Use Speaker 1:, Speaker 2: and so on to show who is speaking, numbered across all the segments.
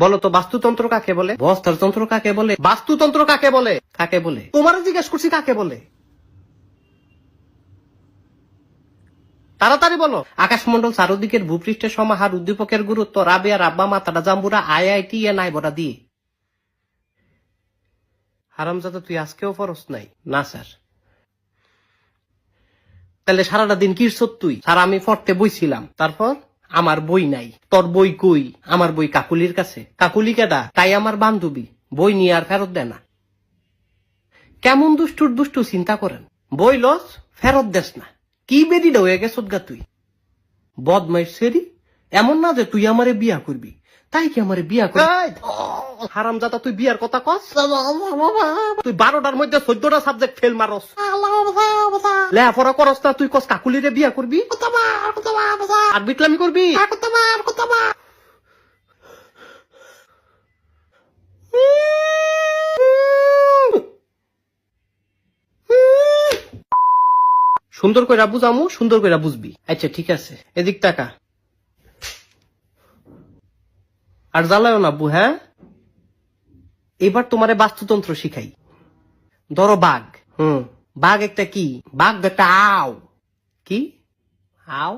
Speaker 1: বলো তো বাস্তুতন্ত্র কাকে বলে? বস্ত্রতন্ত্র কাকে বলে? বাস্তুতন্ত্র কাকে বলে? কাকে বলে? তোমারও জিজ্ঞেস করছি কাকে বলে। তাড়াতাড়ি বলো। আকাশমন্ডল চারদিকের ভূপৃষ্ঠের সমাহার, উদ্দীপকের গুরুত্ব, রাবেয়া রাব্বা মাতাটা জাম্বুরা আইআইটি এ নাই বড়া দিয়ে। হারামজাদা তুই আজকেও ফরস নাই? না স্যার। তাহলে সারাটা দিন কিরছত তুই? স্যার আমি পড়তে বইছিলাম। তারপর? আমার বই নাই। তোর বই কই? আমার বই কাকুলির কাছে। কাকুলি কেডা? তাই আমার বান্ধবী। বই নিয়ে আর ফেরত দেয় না। কেমন দুষ্টুর দুষ্টু চিন্তা করেন। বই লস ফেরত দেস না। কি বেরিটা হয়ে গেছ গা তুই? বদমাইশ সেরি। এমন না যে তুই আমারে বিয়া করবি। তাই কি আমারে বিয়া করবি? হারামজাদা তুই বিয়ার কথা কস? তুই 12টার মধ্যে 14টা সাবজেক্ট ফেল মারস। লেখাপড়া করস না, তুই কস কাকুলিরে বিয়া করবি আর বিটলামি করবি। সুন্দর কইরা বুঝামু, সুন্দর কইরা বুঝবি। আচ্ছা ঠিক আছে, এদিক টাকা আর জ্বালায় না আব্বু। হ্যাঁ, এবার তোমারে বাস্তুতন্ত্র শিখাই। ধরো বাঘ। বাঘ একটা কি? বাঘ একটা আও। কি আও?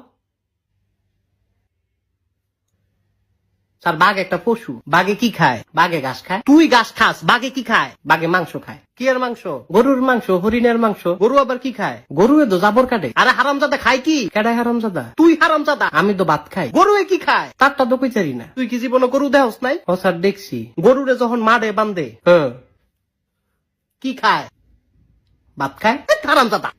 Speaker 1: স্যার বাঘ একটা পশু। বাঘে কি খায়? বাঘে ঘাস খায়। তুই ঘাস খাস, বাঘে কি খায়? বাঘে মাংস খায়। কি এর মাংস? গরুর মাংস, হরিণের মাংস। গরু আবার কি খায়? গরু তো জাবর কাটে। আরে হারামজাদা খায় কি? কেডায় হারামজাদা? তুই হারামজাদা। আমি তো ভাত খাই। গরু কি খায়? তারটা তো কইচারি না। তুই কি জীবনে গরু দেহস নাই? ও স্যার দেখছি। গরুরে যখন মারে বান্ধে কি খায়? ভাত খায়। হারামজাদা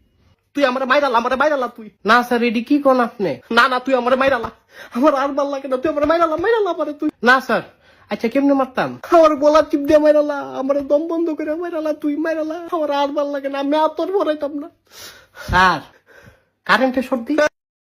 Speaker 1: তুই আমার মাইরালা তুই। না স্যার এডি কি কোন আপনি? না না তুই আমার মাইরালা। আমার আর ভাল লাগে না, তুই আমার মাইরালা পারে তুই। না স্যার। আচ্ছা কেমনে মারতাম? আমার গলা চিপ দিয়ে মাইরালা, আমার দম বন্ধ করে মাইরালা, তুই মাইরালা। আমার আর ভাল লাগে না, আমি আর তোর ভরাইতাম না। স্যার কারেন্টের শর্ট দি।